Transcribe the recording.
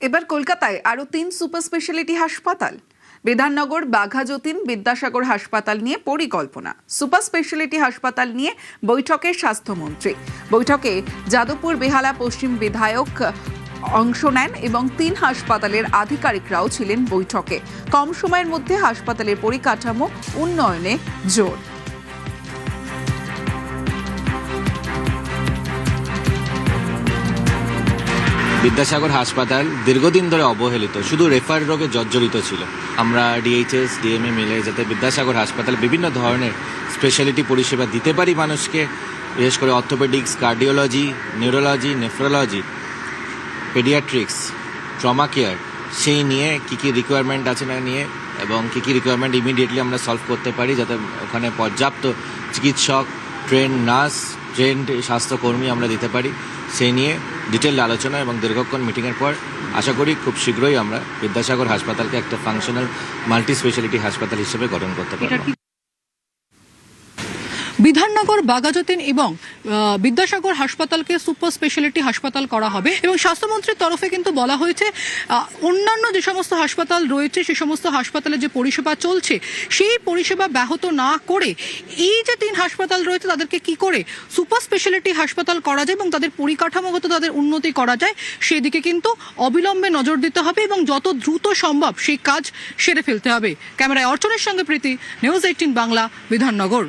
এবার কলকাতায় আরো 3 সুপার স্পেশালিটি হাসপাতাল। বিধাননগর, বাঘাযতীন, বিদ্যাসাগর হাসপাতাল নিয়ে পরিকল্পনা। সুপার স্পেশালিটি হাসপাতাল নিয়ে বৈঠকে স্বাস্থ্যমন্ত্রী। বৈঠকে যাদবপুর বেহালা পশ্চিম বিধায়ক অংশ নেন এবং 3 হাসপাতালের আধিকারিকরাও ছিলেন বৈঠকে। কম সময়ের মধ্যে হাসপাতালের পরিকাঠামো উন্নয়নে জোর। বিদ্যাসাগর হাসপাতাল দীর্ঘদিন ধরে অবহেলিত, শুধু রেফার রোগে জর্জরিত ছিল। আমরা ডিএইচএস ডিএমএ মিলে যাতে বিদ্যাসাগর হাসপাতালে বিভিন্ন ধরনের স্পেশালিটি পরিষেবা দিতে পারি মানুষকে, বিশেষ করে orthopaedics, cardiology, neurology, nephrology, paediatrics, trauma care, সেই নিয়ে কী কী রিকোয়ারমেন্ট আছে না নিয়ে এবং কী কী রিকোয়ারমেন্ট ইমিডিয়েটলি আমরা সলভ করতে পারি, যাতে ওখানে পর্যাপ্ত চিকিৎসক, ট্রেন নার্স, ট্রেন্ড স্বাস্থ্যকর্মী আমরা দিতে পারি, সেই নিয়ে ডিটেল আলোচনা এবং দীর্ঘক্ষণ মিটিংয়ের পর আশা করি খুব শীঘ্রই আমরা বিদ্যাসাগর হাসপাতালকে একটা ফাংশনাল মাল্টি স্পেশালিটি হাসপাতাল হিসেবে গঠন করতে পারব। বিধাননগর, বাঘাযতীন এবং বিদ্যাসাগর হাসপাতালকে সুপার স্পেশালিটি হাসপাতাল করা হবে এবং স্বাস্থ্যমন্ত্রীর তরফে কিন্তু বলা হয়েছে অন্যান্য যে সমস্ত হাসপাতাল রয়েছে সে সমস্ত হাসপাতালে যে পরিষেবা চলছে সেই পরিষেবা ব্যাহত না করে এই যে 3 হাসপাতাল রয়েছে তাদেরকে কি করে সুপার স্পেশালিটি হাসপাতাল করা যায় এবং তাদের পরিকাঠামোগত তাদের উন্নতি করা যায় সেদিকে কিন্তু অবিলম্বে নজর দিতে হবে এবং যত দ্রুত সম্ভব সেই কাজ সেরে ফেলতে হবে। ক্যামেরায় অর্চনের সঙ্গে প্রীতি, নিউজ 18 বাংলা, বিধাননগর।